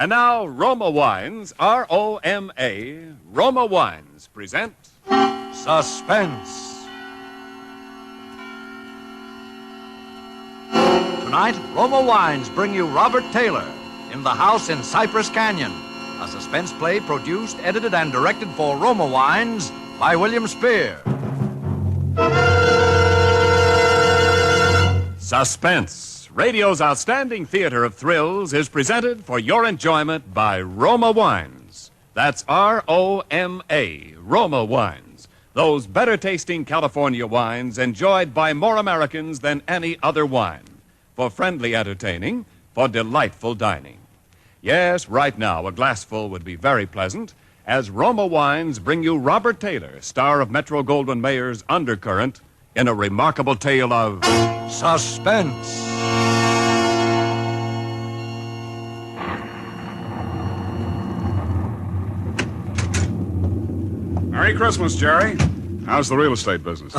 And now, Roma Wines, R-O-M-A, Roma Wines present Suspense. Tonight, Roma Wines bring you Robert Taylor in The House in Cypress Canyon, a suspense play produced, edited, and directed for Roma Wines by William Spear. Suspense, radio's outstanding theater of thrills, is presented for your enjoyment by Roma Wines. That's R-O-M-A, Roma Wines. Those better-tasting California wines enjoyed by more Americans than any other wine. For friendly entertaining, for delightful dining. Yes, right now, a glassful would be very pleasant, as Roma Wines bring you Robert Taylor, star of Metro-Goldwyn-Mayer's Undercurrent, in a remarkable tale of Suspense. Merry Christmas, Jerry. How's the real estate business?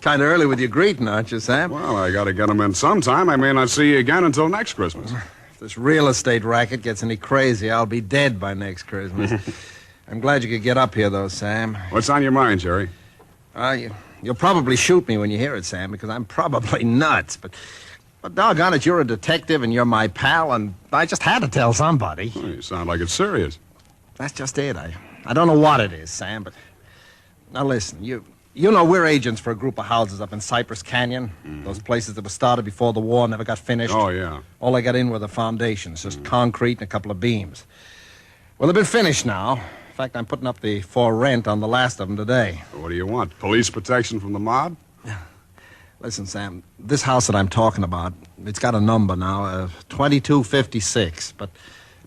Kind of early with your greeting, aren't you, Sam? Well, I got to get them in sometime. I may not see you again until next Christmas. If this real estate racket gets any crazy, I'll be dead by next Christmas. I'm glad you could get up here, though, Sam. What's on your mind, Jerry? You'll probably shoot me when you hear it, Sam, because I'm probably nuts. But doggone it, you're a detective and you're my pal, and I just had to tell somebody. Well, you sound like it's serious. That's just it. I don't know what it is, Sam, but... Now, listen, you know we're agents for a group of houses up in Cypress Canyon. Mm-hmm. Those places that were started before the war, never got finished. Oh, yeah. All they got in were the foundations, just concrete and a couple of beams. Well, they've been finished now. In fact, I'm putting up the for rent on the last of them today. What do you want? Police protection from the mob? Listen, Sam, this house that I'm talking about, it's got a number now, 2256. But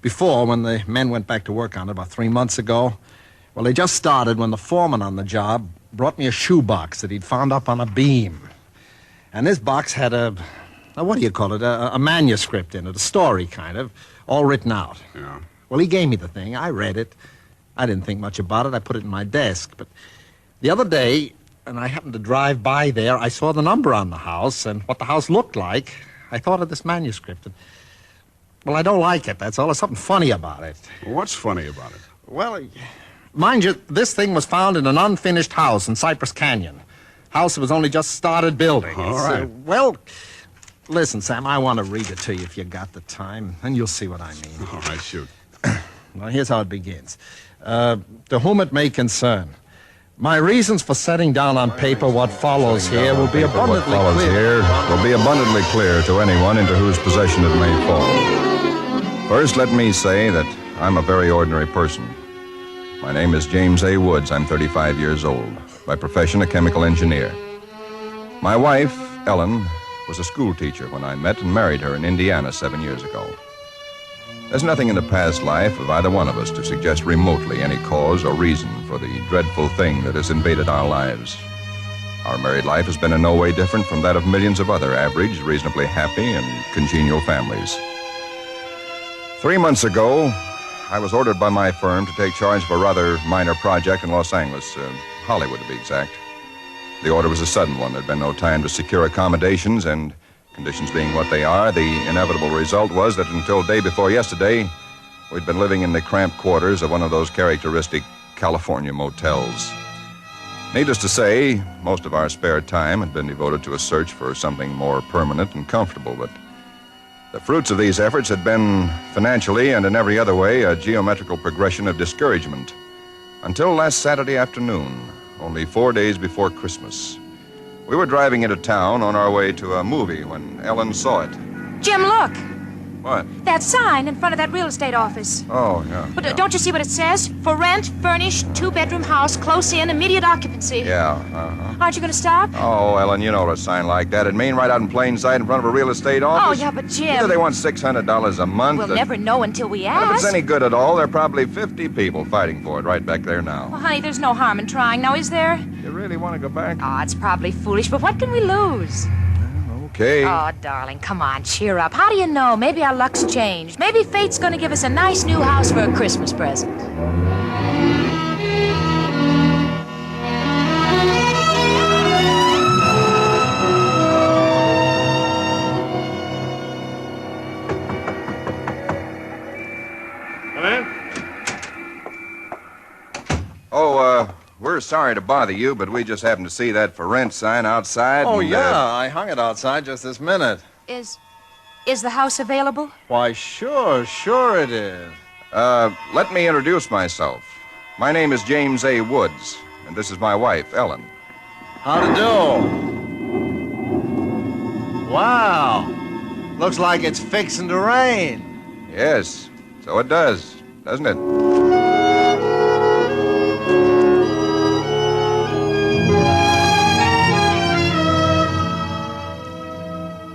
before, when the men went back to work on it about 3 months ago, well, they just started when the foreman on the job brought me a shoebox that he'd found up on a beam. And this box had what do you call it, a manuscript in it, a story kind of, all written out. Yeah. Well, he gave me the thing. I read it. I didn't think much about it. I put it in my desk. But the other day, and I happened to drive by there, I saw the number on the house and what the house looked like. I thought of this manuscript. And, well, I don't like it, that's all. There's something funny about it. What's funny about it? Well, mind you, this thing was found in an unfinished house in Cypress Canyon. House that was only just started building. All right. Well, listen, Sam, I want to read it to you if you got the time, and you'll see what I mean. All right, shoot. Well, here's how it begins. To whom it may concern, my reasons for setting down on paper what follows here will be abundantly clear to anyone into whose possession it may fall. First, let me say that I'm a very ordinary person. My name is James A. Woods. I'm 35 years old. By profession, a chemical engineer. My wife, Ellen, was a school teacher when I met and married her in Indiana 7 years ago. There's nothing in the past life of either one of us to suggest remotely any cause or reason for the dreadful thing that has invaded our lives. Our married life has been in no way different from that of millions of other average, reasonably happy, and congenial families. 3 months ago, I was ordered by my firm to take charge of a rather minor project in Los Angeles, Hollywood to be exact. The order was a sudden one. There'd been no time to secure accommodations, and conditions being what they are, the inevitable result was that until day before yesterday, we'd been living in the cramped quarters of one of those characteristic California motels. Needless to say, most of our spare time had been devoted to a search for something more permanent and comfortable, but the fruits of these efforts had been, financially and in every other way, a geometrical progression of discouragement. Until last Saturday afternoon, only 4 days before Christmas. We were driving into town on our way to a movie when Ellen saw it. Jim, look. What? That sign in front of that real estate office. Oh, yeah. But yeah. Don't you see what it says? For rent, furnished, 2-bedroom house, close in, immediate occupancy. Yeah, uh-huh. Aren't you going to stop? Oh, Ellen, you know what a sign like that would mean, right out in plain sight in front of a real estate office. Oh, yeah, but Jim... Either they want $600 a month... We'll never know until we ask. And if it's any good at all, there are probably 50 people fighting for it right back there now. Well, honey, there's no harm in trying now, is there? You really want to go back? Oh, it's probably foolish, but what can we lose? Okay. Oh, darling, come on, cheer up. How do you know? Maybe our luck's changed. Maybe fate's going to give us a nice new house for a Christmas present. Come in. Oh, we're sorry to bother you, but we just happened to see that for rent sign outside. Oh, and, yeah, I hung it outside just this minute. Is the house available? Why, sure it is. Let me introduce myself. My name is James A. Woods, and this is my wife, Ellen. How to do? Wow. Looks like it's fixing to rain. Yes, so it does, doesn't it?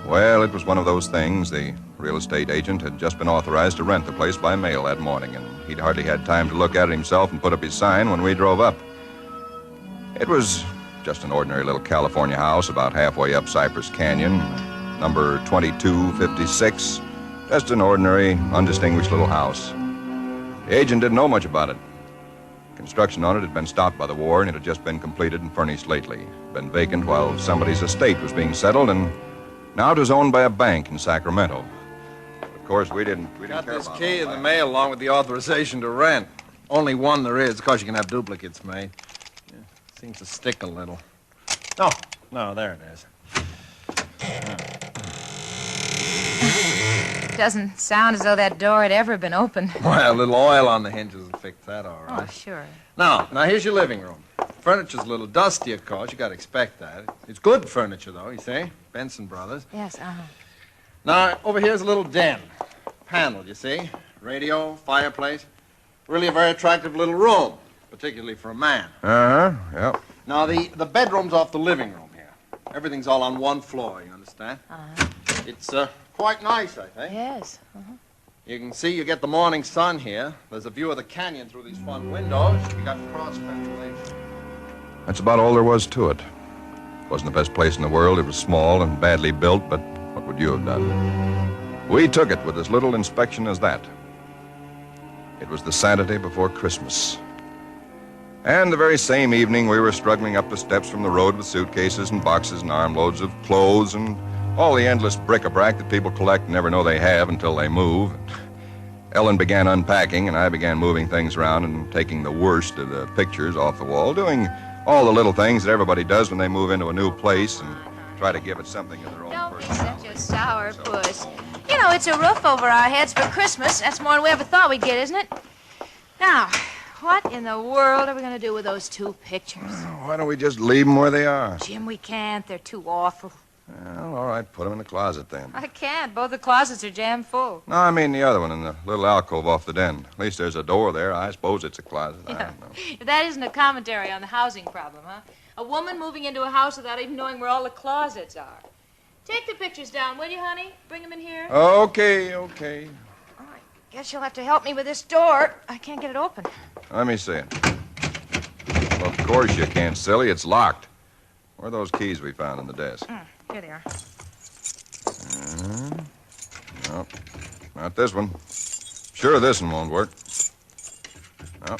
Well, it was one of those things. The real estate agent had just been authorized to rent the place by mail that morning, and he'd hardly had time to look at it himself and put up his sign when we drove up. It was just an ordinary little California house about halfway up Cypress Canyon, number 2256. Just an ordinary, undistinguished little house. The agent didn't know much about it. Construction on it had been stopped by the war, and it had just been completed and furnished lately. Been vacant while somebody's estate was being settled, and now it was owned by a bank in Sacramento. Of course, we didn't Got care this about key all in the that. mail along with the authorization to rent. Only one there is. Of course, you can have duplicates made. Yeah, seems to stick a little. No, there it is. Doesn't sound as though that door had ever been opened. Well, a little oil on the hinges will fix that all Oh, right. sure. Now, here's your living room. Furniture's a little dusty, of course. You got to expect that. It's good furniture, though, you see? Benson Brothers. Yes, Now, over here's a little den. Panel, you see? Radio, fireplace. Really a very attractive little room, particularly for a man. Yep. Now, the bedroom's off the living room here. Everything's all on one floor, you understand? It's quite nice, I think. Yes. You can see you get the morning sun here. There's a view of the canyon through these front windows. You got cross ventilation. That's about all there was to it. It wasn't the best place in the world. It was small and badly built, but what would you have done? We took it with as little inspection as that. It was the Saturday before Christmas. And the very same evening, we were struggling up the steps from the road with suitcases and boxes and armloads of clothes and all the endless bric-a-brac that people collect and never know they have until they move. Ellen began unpacking, and I began moving things around and taking the worst of the pictures off the wall, doing all the little things that everybody does when they move into a new place and try to give it something of their own Don't be personality. such a sour puss. You know, it's a roof over our heads for Christmas. That's more than we ever thought we'd get, isn't it? Now, what in the world are we going to do with those two pictures? Why don't we just leave them where they are? Jim, we can't. They're too awful. Well, all right, put them in the closet then. I can't. Both the closets are jammed full. No, I mean the other one in the little alcove off the den. At least there's a door there. I suppose it's a closet. I don't know. That isn't a commentary on the housing problem, huh? A woman moving into a house without even knowing where all the closets are. Take the pictures down, will you, honey? Bring them in here. Okay. All right. Guess you'll have to help me with this door. I can't get it open. Let me see it. Well, of course you can't, silly. It's locked. Where are those keys we found in the desk? Here they are. No, not this one. Sure, this one won't work. No.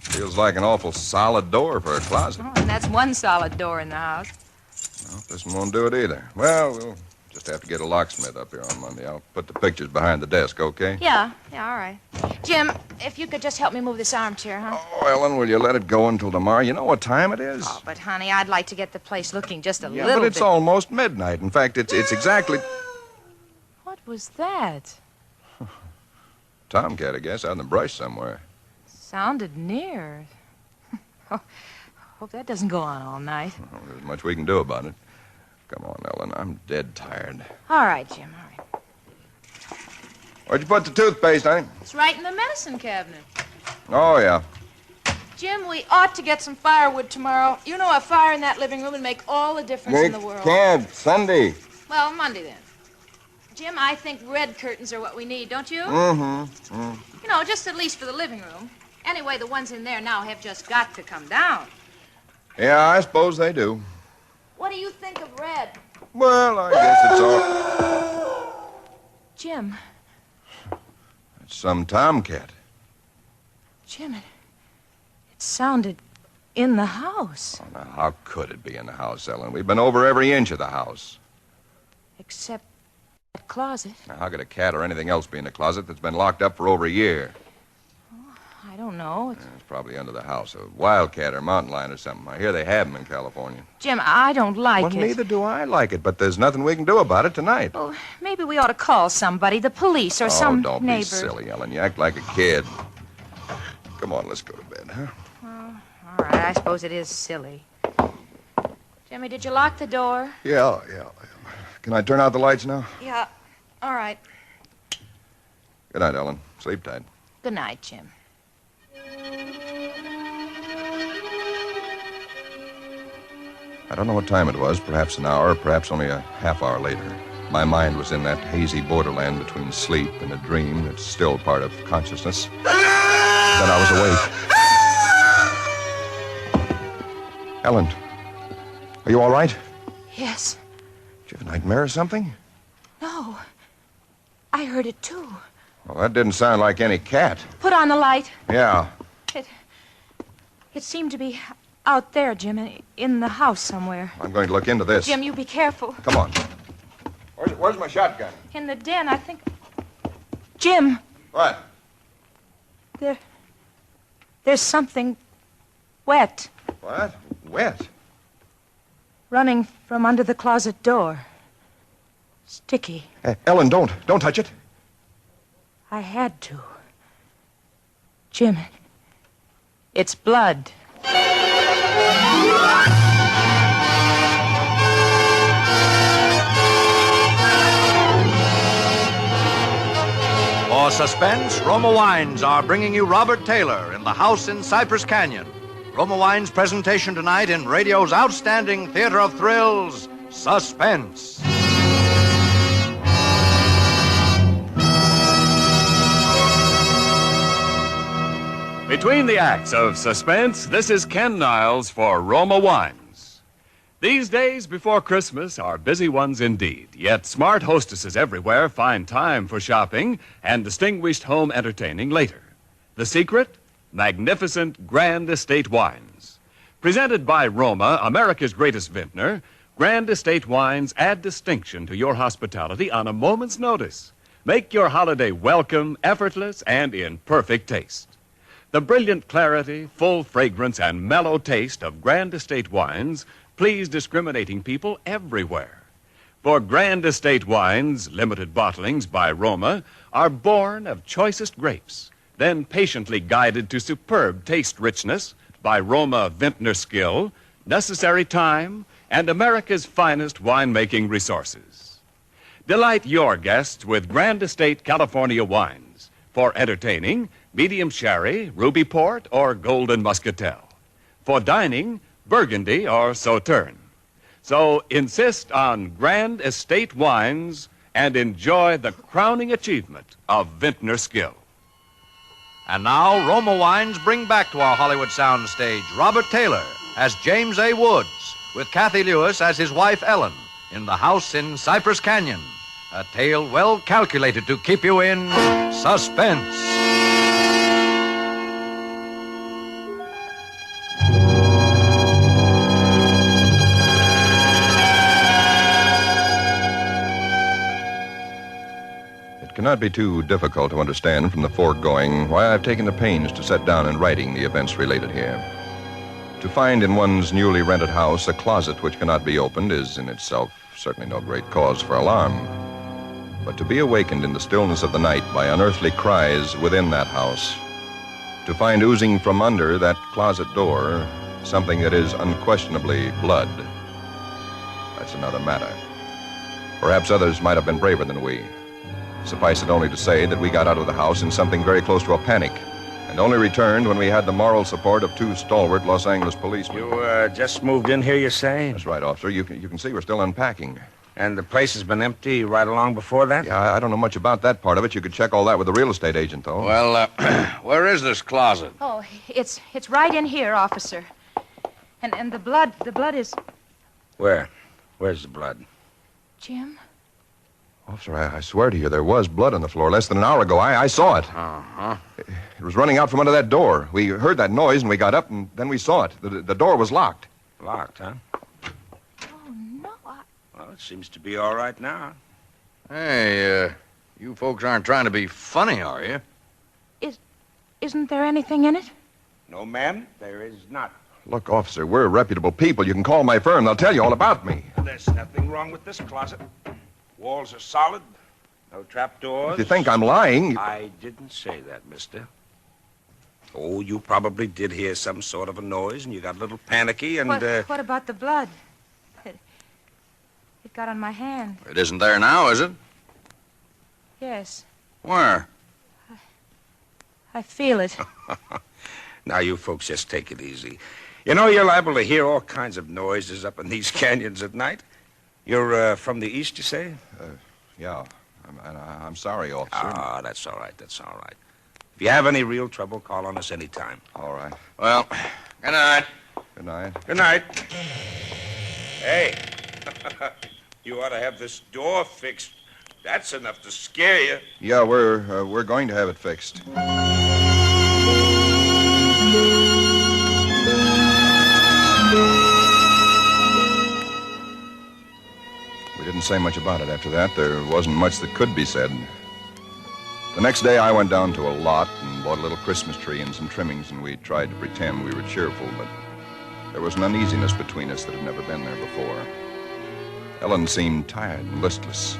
Feels like an awful solid door for a closet. Oh, and that's one solid door in the house. No, this one won't do it either. Well, we'll just have to get a locksmith up here on Monday. I'll put the pictures behind the desk, okay? Yeah, all right. Jim, if you could just help me move this armchair, huh? Oh, Ellen, will you let it go until tomorrow? You know what time it is? Oh, but, honey, I'd like to get the place looking just a Yeah, little but it's bit... almost midnight. In fact, it's exactly... What was that? Tomcat, I guess, out in the brush somewhere. Sounded near. Oh, hope that doesn't go on all night. Well, there's much we can do about it. Come on, Ellen, I'm dead tired. All right, Jim, all right. Where'd you put the toothpaste, honey? It's right in the medicine cabinet. Oh, yeah. Jim, we ought to get some firewood tomorrow. You know, a fire in that living room would make all the difference in the world. Can't. Sunday. Well, Monday then. Jim, I think red curtains are what we need, don't you? You know, just at least for the living room. Anyway, the ones in there now have just got to come down. Yeah, I suppose they do. What do you think of red? Well, I guess it's all... Jim, It's some tomcat. Jim, it sounded in the house. Oh, now, how could it be in the house, Ellen? We've been over every inch of the house. Except that closet. Now, how could a cat or anything else be in the closet that's been locked up for over a year? don't know. It's probably under the house. A wildcat or mountain lion or something. I hear they have them in California. Jim, I don't like Well, it. neither do I like it, but there's nothing we can do about it tonight. Well, maybe we ought to call somebody, the police or some don't neighbor. be silly, Ellen. You act like a kid. Come on, let's go to bed, huh? All right, I suppose it is silly. Jimmy, did you lock the door? Yeah. Can I turn out the lights now? Yeah. All right. Good night, Ellen. Sleep tight. Good night, Jim. I don't know what time it was, perhaps an hour, perhaps only a half hour later. My mind was in that hazy borderland between sleep and a dream that's still part of consciousness. Then I was awake. Ellen, are you all right? Yes. Did you have a nightmare or something? No. I heard it, too. Well, that didn't sound like any cat. Put on the light. Yeah. It seemed to be out there, Jim, in the house somewhere. I'm going to look into this. Jim, you be careful. Come on. Where's my shotgun? In the den, I think. Jim, What? there's something wet What? Wet? running from under the closet door. Sticky. Ellen, don't touch it. I had to. Jim, it's blood. For Suspense, Roma Wines are bringing you Robert Taylor in the house in Cypress Canyon. Roma Wines' presentation tonight in radio's outstanding theater of thrills, Suspense. Between the acts of Suspense, this is Ken Niles for Roma Wines. These days before Christmas are busy ones indeed, yet smart hostesses everywhere find time for shopping and distinguished home entertaining later. The secret? Magnificent Grand Estate wines. Presented by Roma, America's greatest vintner, Grand Estate wines add distinction to your hospitality on a moment's notice. Make your holiday welcome, effortless, and in perfect taste. The brilliant clarity, full fragrance, and mellow taste of Grand Estate wines please discriminating people everywhere. For Grand Estate wines, limited bottlings by Roma, are born of choicest grapes, then patiently guided to superb taste richness by Roma vintner skill, necessary time, and America's finest winemaking resources. Delight your guests with Grand Estate California wines for entertaining, medium sherry, ruby port, or golden muscatel. For dining, Burgundy or Sauterne. So insist on Grand Estate wines and enjoy the crowning achievement of vintner skill. And now, Roma Wines bring back to our Hollywood soundstage Robert Taylor as James A. Woods, with Kathy Lewis as his wife Ellen, in the house in Cypress Canyon. A tale well calculated to keep you in suspense. It cannot be too difficult to understand from the foregoing why I've taken the pains to set down in writing the events related here. To find in one's newly rented house a closet which cannot be opened is in itself certainly no great cause for alarm. But to be awakened in the stillness of the night by unearthly cries within that house, to find oozing from under that closet door something that is unquestionably blood, that's another matter. Perhaps others might have been braver than we. Suffice it only to say that we got out of the house in something very close to a panic, and only returned when we had the moral support of two stalwart Los Angeles policemen. You just moved in here, you say? That's right, officer. You can see we're still unpacking. And the place has been empty right along before that? Yeah, I don't know much about that part of it. You could check all that with the real estate agent, though. Well, where is this closet? Oh, it's right in here, officer. And the blood is... Where? Where's the blood? Jim? Officer, I swear to you, there was blood on the floor less than an hour ago. I saw it. Uh-huh. It was running out from under that door. We heard that noise, and we got up, and then we saw it. The door was locked. Locked, huh? Oh, no, Well, it seems to be all right now. Hey, you folks aren't trying to be funny, are you? isn't there anything in it? No, ma'am, there is not. Look, officer, we're reputable people. You can call my firm. They'll tell you all about me. There's nothing wrong with this closet. Walls are solid. No trapdoors. If you think I'm lying... I didn't say that, mister. Oh, you probably did hear some sort of a noise, and you got a little panicky, and, What about the blood? It got on my hand. It isn't there now, is it? Yes, Where? I feel it. Now, you folks just take it easy. You know, you're liable to hear all kinds of noises up in these canyons at night. You're from the east, you say? Yeah. I'm sorry, officer. Ah, that's all right. That's all right. If you have any real trouble, call on us anytime. All right. Well, good night. Good night. Good night. Hey, you ought to have this door fixed. That's enough to scare you. Yeah, we're going to have it fixed. We didn't say much about it after that. There wasn't much that could be said. The next day, I went down to a lot and bought a little Christmas tree and some trimmings, and we tried to pretend we were cheerful, but there was an uneasiness between us that had never been there before. Ellen seemed tired and listless.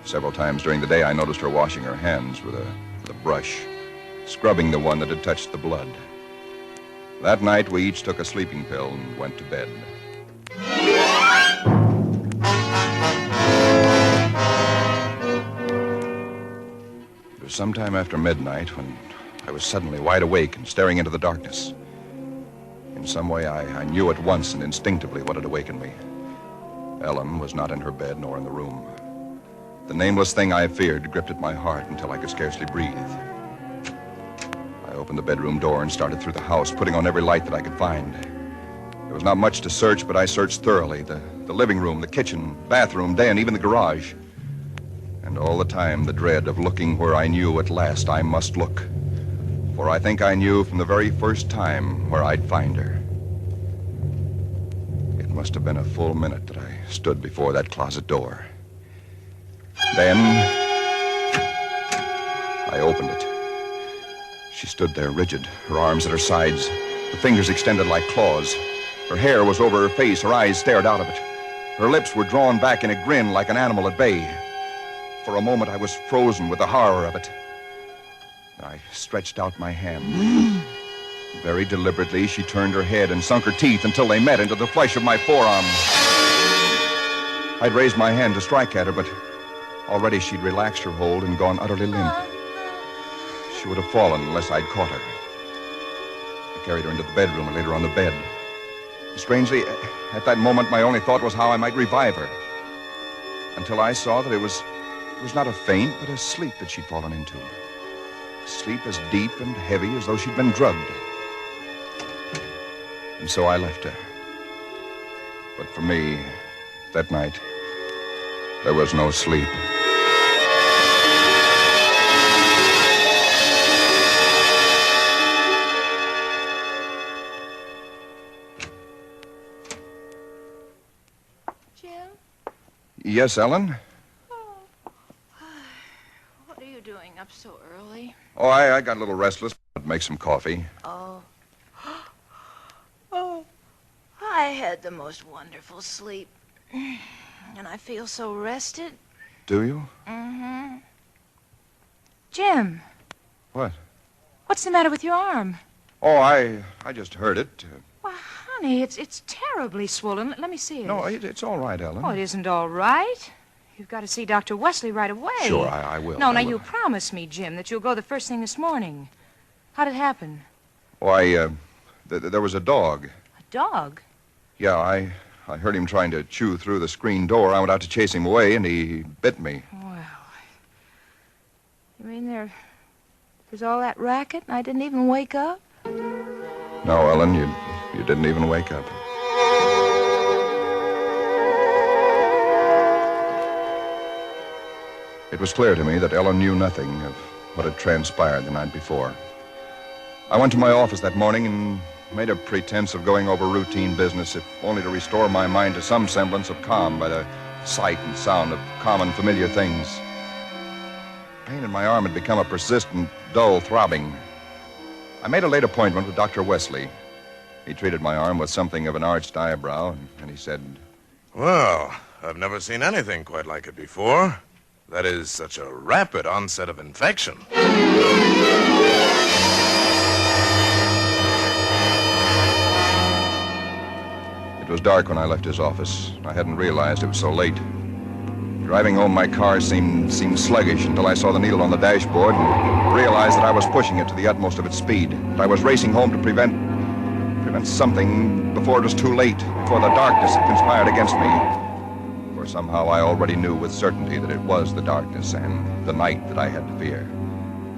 Several times during the day, I noticed her washing her hands with a brush, scrubbing the one that had touched the blood. That night, we each took a sleeping pill and went to bed. It was sometime after midnight when I was suddenly wide awake and staring into the darkness. In some way, I knew at once and instinctively what had awakened me. Ellen was not in her bed nor in the room. The nameless thing I feared gripped at my heart until I could scarcely breathe. I opened the bedroom door and started through the house, putting on every light that I could find. There was not much to search, but I searched thoroughly. The living room, the kitchen, bathroom, den, even the garage. And all the time, the dread of looking where I knew at last I must look. For I think I knew from the very first time where I'd find her. It must have been a full minute that I stood before that closet door. Then, I opened it. She stood there rigid, her arms at her sides, the fingers extended like claws. Her hair was over her face, her eyes stared out of it. Her lips were drawn back in a grin like an animal at bay. For a moment, I was frozen with the horror of it. I stretched out my hand. Very deliberately, she turned her head and sunk her teeth until they met into the flesh of my forearm. I'd raised my hand to strike at her, but already she'd relaxed her hold and gone utterly limp. She would have fallen unless I'd caught her. I carried her into the bedroom and laid her on the bed. Strangely, at that moment, my only thought was how I might revive her. Until I saw that it was not a faint, but a sleep that she'd fallen into. Sleep as deep and heavy as though she'd been drugged. And so I left her. But for me, that night, there was no sleep. Jim? Yes, Ellen? What are you doing up so early? Oh, I got a little restless. I'd make some coffee. Oh. Oh. I had the most wonderful sleep. And I feel so rested. Do you? Mm-hmm. Jim. What? What's the matter with your arm? Oh, I just heard it. Well, honey, it's terribly swollen. Let me see it. No, it's all right, Ellen. Oh, it isn't all right. You've got to see Dr. Wesley right away. Sure, I will. No, I now, will. you promised me, Jim, that you'll go the first thing this morning. How'd it happen? Why, there was a dog. A dog? Yeah, I heard him trying to chew through the screen door. I went out to chase him away, and he bit me. Well, you mean there's all that racket and I didn't even wake up? No, Ellen, you didn't even wake up. It was clear to me that Ellen knew nothing of what had transpired the night before. I went to my office that morning and made a pretense of going over routine business, if only to restore my mind to some semblance of calm by the sight and sound of common, familiar things. Pain in my arm had become a persistent, dull throbbing. I made a late appointment with Dr. Wesley. He treated my arm with something of an arched eyebrow, and he said, Well, I've never seen anything quite like it before. That is such a rapid onset of infection. It was dark when I left his office. I hadn't realized it was so late. Driving home, my car seemed sluggish until I saw the needle on the dashboard and realized that I was pushing it to the utmost of its speed. That I was racing home to prevent something before it was too late, before the darkness had conspired against me. For somehow I already knew with certainty that it was the darkness and the night that I had to fear.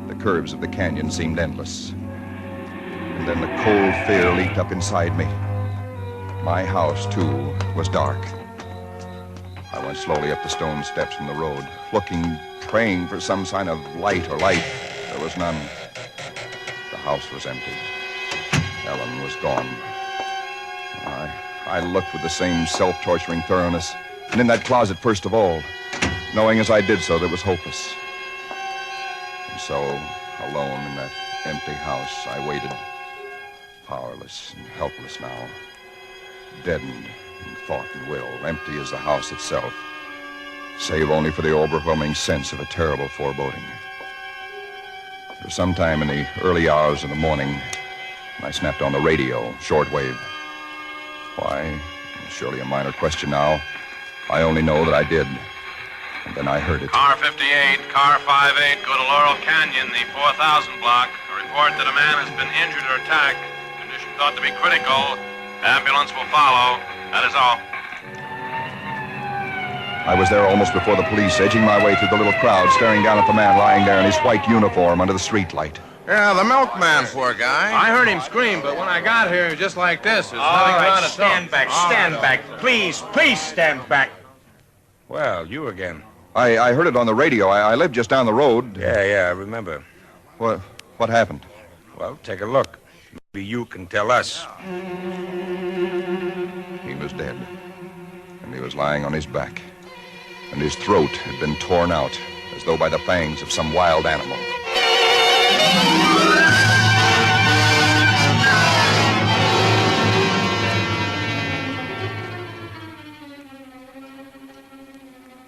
The curves of the canyon seemed endless. And then the cold fear leaped up inside me. My house, too, was dark. I went slowly up the stone steps from the road, looking, praying for some sign of light or life. There was none. The house was empty. Ellen was gone. I looked with the same self-torturing thoroughness, and in that closet first of all, knowing as I did so that it was hopeless. And so, alone in that empty house, I waited, powerless and helpless now, deadened in thought and will, empty as the house itself, save only for the overwhelming sense of a terrible foreboding. For some time in the early hours of the morning, I snapped on the radio, shortwave. Why? Surely a minor question now. I only know that I did. And then I heard it. Car 58, car 58, go to Laurel Canyon, the 4000 block. A report that a man has been injured or attacked. Condition thought to be critical. Ambulance will follow. That is all. I was there almost before the police, edging my way through the little crowd, staring down at the man lying there in his white uniform under the streetlight. Yeah, the milkman, poor guy. I heard him scream, but when I got here, it was just like this. There's All nothing right, on it. stand back, stand back. Please stand back. Well, you again. I heard it on the radio. I lived just down the road. Yeah, I remember. What happened? Well, take a look. Maybe you can tell us. He was dead. And he was lying on his back. And his throat had been torn out, as though by the fangs of some wild animal.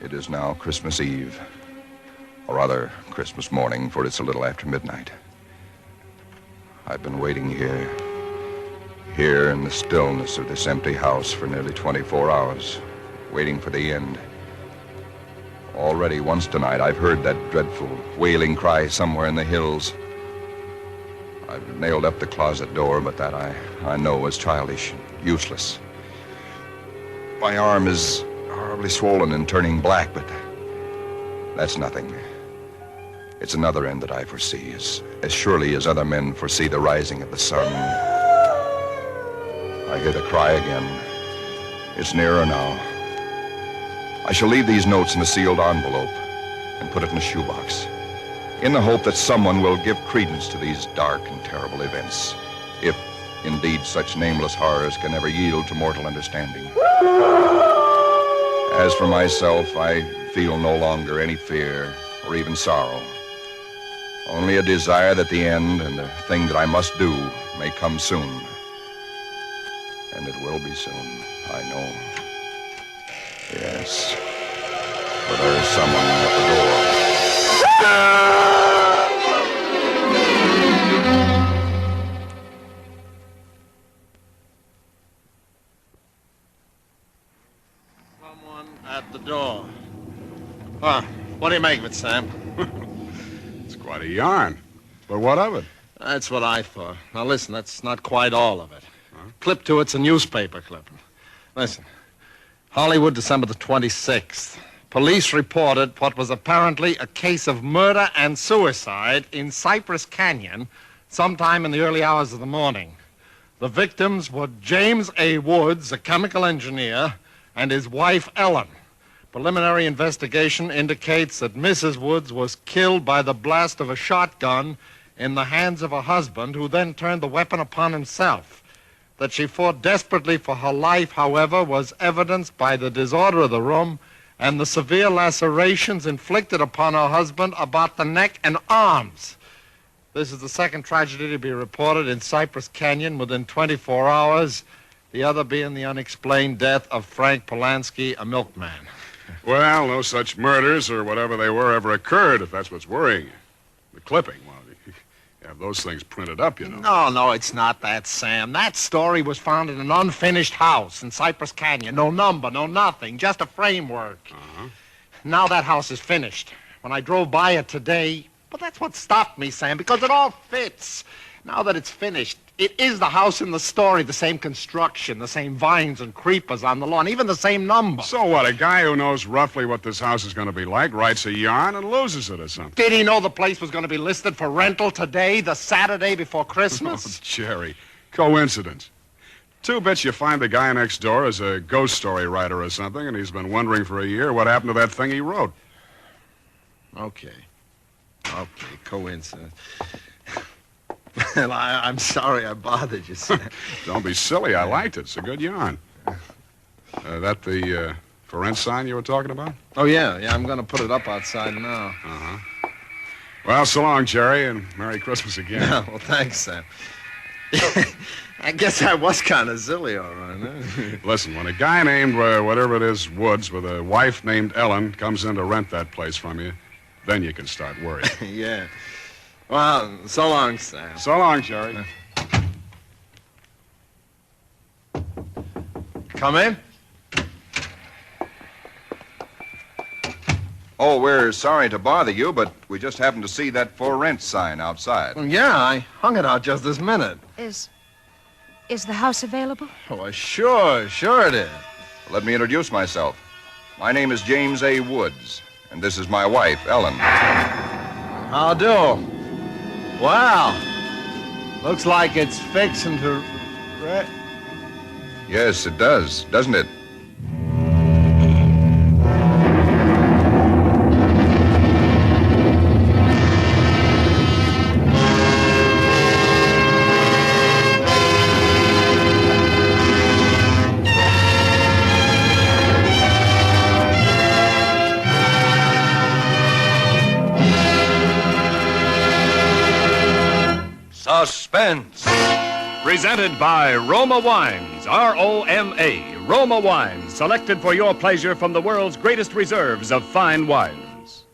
It is now Christmas Eve, or rather Christmas morning, for it's a little after midnight. I've been waiting here in the stillness of this empty house for nearly 24 hours, waiting for the end. Already once tonight I've heard that dreadful wailing cry somewhere in the hills. I've nailed up the closet door, but that I know is childish, useless. My arm is horribly swollen and turning black, but that's nothing. It's another end that I foresee, as surely as other men foresee the rising of the sun. I hear the cry again. It's nearer now. I shall leave these notes in a sealed envelope and put it in a shoebox, in the hope that someone will give credence to these dark and terrible events, if indeed such nameless horrors can ever yield to mortal understanding. As for myself, I feel no longer any fear or even sorrow, only a desire that the end and the thing that I must do may come soon. And it will be soon, I know. Yes, for there is someone at the door. Someone at the door. Huh. What do you make of it, Sam? It's quite a yarn. But what of it? That's what I thought. Now, listen, that's not quite all of it. Clip to it's a newspaper clipping. Listen. Hollywood, December the 26th. Police reported what was apparently a case of murder and suicide in Cypress Canyon sometime in the early hours of the morning. The victims were James A. Woods, a chemical engineer, and his wife, Ellen. Preliminary investigation indicates that Mrs. Woods was killed by the blast of a shotgun in the hands of her husband, who then turned the weapon upon himself. That she fought desperately for her life, however, was evidenced by the disorder of the room and the severe lacerations inflicted upon her husband about the neck and arms. This is the second tragedy to be reported in Cypress Canyon within 24 hours, the other being the unexplained death of Frank Polanski, a milkman. Well, no such murders or whatever they were ever occurred, if that's what's worrying you. The clipping, well, you have those things printed up, you know. No, it's not that, Sam. That story was found in an unfinished house in Cypress Canyon. No number, no nothing, just a framework. Uh-huh. Now that house is finished. When I drove by it today, well, that's what stopped me, Sam, because it all fits. Now that it's finished, it is the house in the story, the same construction, the same vines and creepers on the lawn, even the same number. So what, a guy who knows roughly what this house is going to be like writes a yarn and loses it or something? Did he know the place was going to be listed for rental today, the Saturday before Christmas? Oh, Jerry, coincidence. Two bits you find the guy next door is a ghost story writer or something, and he's been wondering for a year what happened to that thing he wrote. Okay, coincidence. Well, I'm sorry I bothered you, Sam. Don't be silly. I liked it. It's a good yarn. That the for rent sign you were talking about? Oh, yeah, I'm going to put it up outside now. Uh-huh. Well, so long, Jerry, and Merry Christmas again. Yeah, well, thanks, Sam. I guess I was kind of silly, all right, huh? Listen, when a guy named, whatever it is, Woods, with a wife named Ellen comes in to rent that place from you, then you can start worrying. Yeah. Well, so long, Sam. So long, Jerry. Come in. Oh, we're sorry to bother you, but we just happened to see that for rent sign outside. Well, yeah, I hung it out just this minute. Is the house available? Oh, sure it is. Let me introduce myself. My name is James A. Woods, and this is my wife, Ellen. How do? Wow. Looks like it's fixing to... Yes, it does, doesn't it? Suspense. Presented by Roma Wines, R-O-M-A, Roma Wines, selected for your pleasure from the world's greatest reserves of fine wines.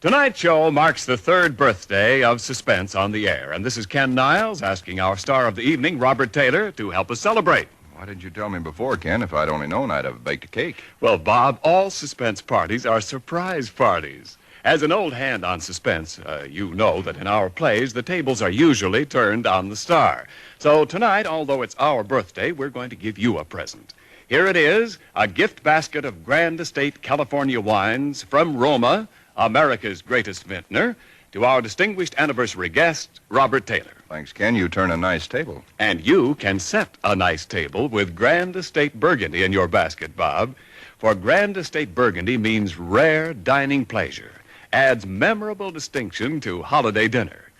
Tonight's show marks the third birthday of Suspense on the air, and this is Ken Niles asking our star of the evening, Robert Taylor, to help us celebrate. Why didn't you tell me before, Ken? If I'd only known, I'd have baked a cake. Well, Bob, all Suspense parties are surprise parties. As an old hand on Suspense, you know that in our plays, the tables are usually turned on the star. So tonight, although it's our birthday, we're going to give you a present. Here it is, a gift basket of Grand Estate California wines from Roma, America's greatest vintner, to our distinguished anniversary guest, Robert Taylor. Thanks, Ken. You turn a nice table. And you can set a nice table with Grand Estate Burgundy in your basket, Bob. For Grand Estate Burgundy means rare dining pleasure, adds memorable distinction to holiday dinner.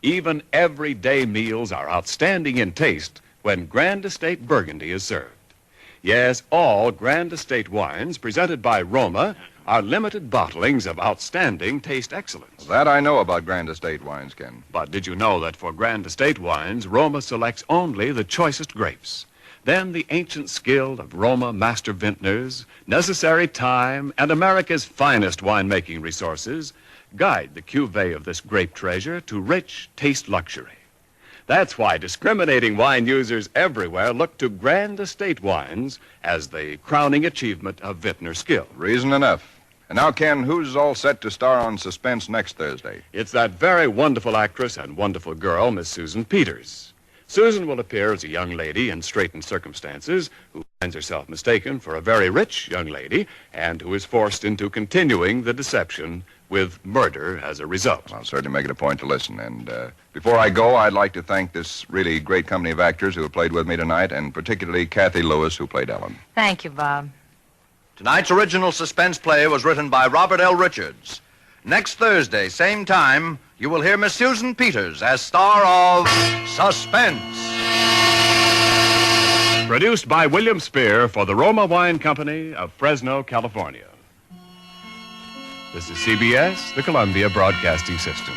Even everyday meals are outstanding in taste when Grand Estate Burgundy is served. Yes, all Grand Estate wines presented by Roma are limited bottlings of outstanding taste excellence. That I know about Grand Estate wines, Ken. But did you know that for Grand Estate wines, Roma selects only the choicest grapes? Then the ancient skill of Roma master vintners, necessary time, and America's finest winemaking resources guide the cuvée of this grape treasure to rich taste luxury. That's why discriminating wine users everywhere look to Grand Estate wines as the crowning achievement of vintner skill. Reason enough. And now, Ken, who's all set to star on Suspense next Thursday? It's that very wonderful actress and wonderful girl, Miss Susan Peters. Susan will appear as a young lady in straitened circumstances who finds herself mistaken for a very rich young lady and who is forced into continuing the deception with murder as a result. I'll certainly make it a point to listen. And before I go, I'd like to thank this really great company of actors who have played with me tonight, and particularly Kathy Lewis, who played Ellen. Thank you, Bob. Tonight's original Suspense play was written by Robert L. Richards. Next Thursday, same time, you will hear Miss Susan Peters as star of Suspense. Produced by William Spear for the Roma Wine Company of Fresno, California. This is CBS, the Columbia Broadcasting System.